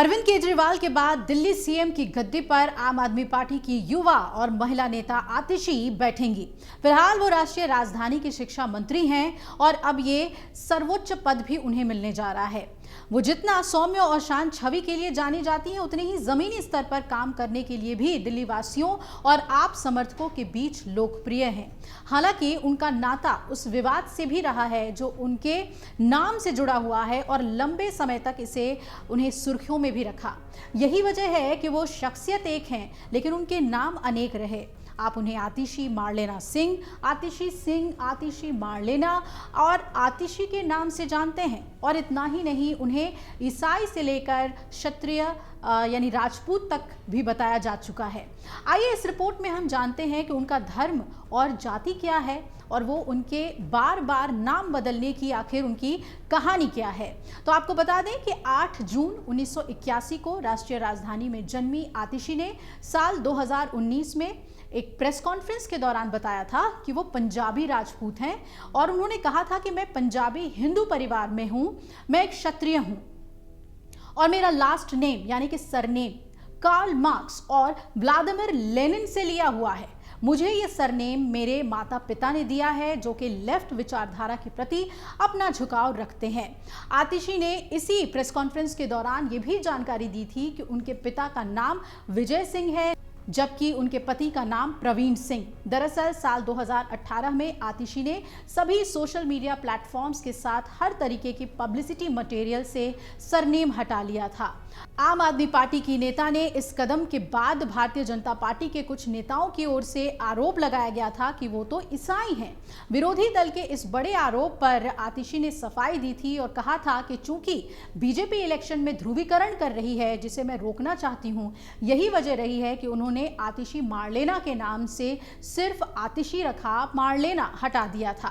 अरविंद केजरीवाल के बाद दिल्ली सीएम की गद्दी पर आम आदमी पार्टी की युवा और महिला नेता आतिशी बैठेंगी। फिलहाल वो राष्ट्रीय राजधानी की शिक्षा मंत्री हैं और अब ये सर्वोच्च पद भी उन्हें मिलने जा रहा है। वो जितना सौम्य और शांत छवि के लिए जानी जाती हैं, उतने ही जमीनी स्तर पर काम करने के लिए भी दिल्ली वासियों और आप समर्थकों के बीच लोकप्रिय हैं। हालांकि उनका नाता उस विवाद से भी रहा है जो उनके नाम से जुड़ा हुआ है और लंबे समय तक इसे उन्हें सुर्खियों में भी रखा। यही वजह है कि वो शख्सियत एक हैं, लेकिन उनके नाम अनेक रहे। आप उन्हें आतिशी मारलेना सिंह, आतिशी सिंह, आतिशी मारलेना और आतिशी के नाम से जानते हैं। और इतना ही नहीं, उन्हें ईसाई से लेकर क्षत्रिय यानी राजपूत तक भी बताया जा चुका है। आइए इस रिपोर्ट में हम जानते हैं कि उनका धर्म और जाति क्या है और वो उनके बार बार नाम बदलने की आखिर उनकी कहानी क्या है। तो आपको बता दें कि 8 जून 1981 को राष्ट्रीय राजधानी में जन्मी आतिशी ने साल 2019 में एक प्रेस कॉन्फ्रेंस के दौरान बताया था कि वो पंजाबी राजपूत हैं और उन्होंने कहा था कि मैं पंजाबी हिंदू परिवार में हूं, मैं एक क्षत्रिय हूं और मेरा लास्ट नेम यानी कि सरनेम कार्ल मार्क्स और व्लादिमीर लेनिन से लिया हुआ है। मुझे ये सरनेम मेरे माता पिता ने दिया है जो कि लेफ्ट विचारधारा के प्रति अपना झुकाव रखते हैं। आतिशी ने इसी प्रेस कॉन्फ्रेंस के दौरान ये भी जानकारी दी थी कि उनके पिता का नाम विजय सिंह है जबकि उनके पति का नाम प्रवीण सिंह। दरअसल साल 2018 में आतिशी ने सभी सोशल मीडिया प्लेटफॉर्म्स के साथ हर तरीके की पब्लिसिटी मटेरियल से सरनेम हटा लिया था। आम आदमी पार्टी की नेता ने इस कदम के बाद भारतीय जनता पार्टी के कुछ नेताओं की ओर से आरोप लगाया गया था कि वो तो ईसाई हैं। विरोधी दल के इस बड़े आरोप पर आतिशी ने सफाई दी थी और कहा था कि चूंकि बीजेपी इलेक्शन में ध्रुवीकरण कर रही है जिसे मैं रोकना चाहती हूं, यही वजह रही है कि उन्होंने आतिशी मारलेना के नाम से सिर्फ आतिशी रखा, मारलेना हटा दिया था।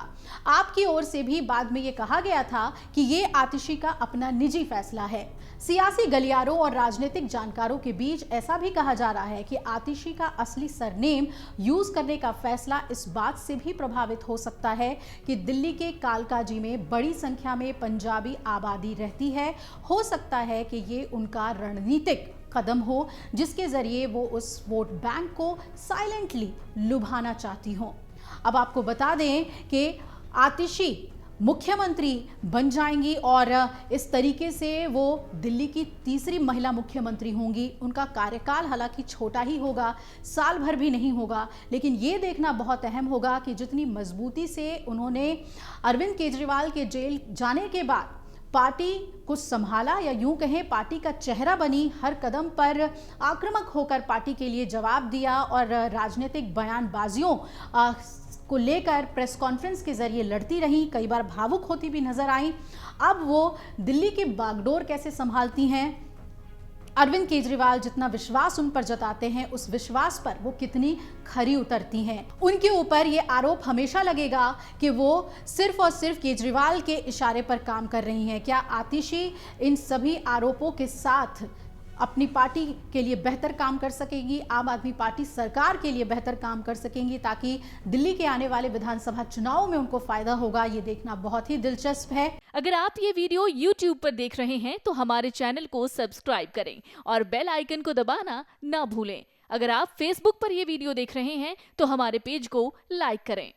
आपकी ओर से भी बाद में ये कहा गया था कि ये आतिशी का अपना निजी फैसला है। सियासी गलियारों और राजनीतिक जानकारों के बीच ऐसा भी कहा जा रहा है कि आतिशी का असली सरनेम यूज करने का फैसला इस बात से भी प्रभावित हो सकता है कि दिल्ली के कालकाजी में बड़ी संख्या में पंजाबी आबादी रहती है। हो सकता है कि ये उनका रणनीतिक कदम हो जिसके जरिए वो उस वोट बैंक को साइलेंटली लुभाना चाहती हो। अब आपको बता दें कि आतिशी मुख्यमंत्री बन जाएंगी और इस तरीके से वो दिल्ली की तीसरी महिला मुख्यमंत्री होंगी। उनका कार्यकाल हालांकि छोटा ही होगा, साल भर भी नहीं होगा, लेकिन ये देखना बहुत अहम होगा कि जितनी मजबूती से उन्होंने अरविंद केजरीवाल के जेल जाने के बाद पार्टी कुछ संभाला या यूं कहें पार्टी का चेहरा बनी, हर कदम पर आक्रामक होकर पार्टी के लिए जवाब दिया और राजनीतिक बयानबाजियों को लेकर प्रेस कॉन्फ्रेंस के जरिए लड़ती रहीं, कई बार भावुक होती भी नजर आई। अब वो दिल्ली की बागडोर कैसे संभालती हैं, अरविंद केजरीवाल जितना विश्वास उन पर जताते हैं उस विश्वास पर वो कितनी खरी उतरती हैं। उनके ऊपर ये आरोप हमेशा लगेगा कि वो सिर्फ और सिर्फ केजरीवाल के इशारे पर काम कर रही हैं। क्या आतिशी इन सभी आरोपों के साथ अपनी पार्टी के लिए बेहतर काम कर सकेंगी, आम आदमी पार्टी सरकार के लिए बेहतर काम कर सकेंगी ताकि दिल्ली के आने वाले विधानसभा चुनाव में उनको फायदा होगा, ये देखना बहुत ही दिलचस्प है। अगर आप ये वीडियो YouTube पर देख रहे हैं तो हमारे चैनल को सब्सक्राइब करें और बेल आइकन को दबाना ना भूलें। अगर आप Facebook पर ये वीडियो देख रहे हैं तो हमारे पेज को लाइक करें।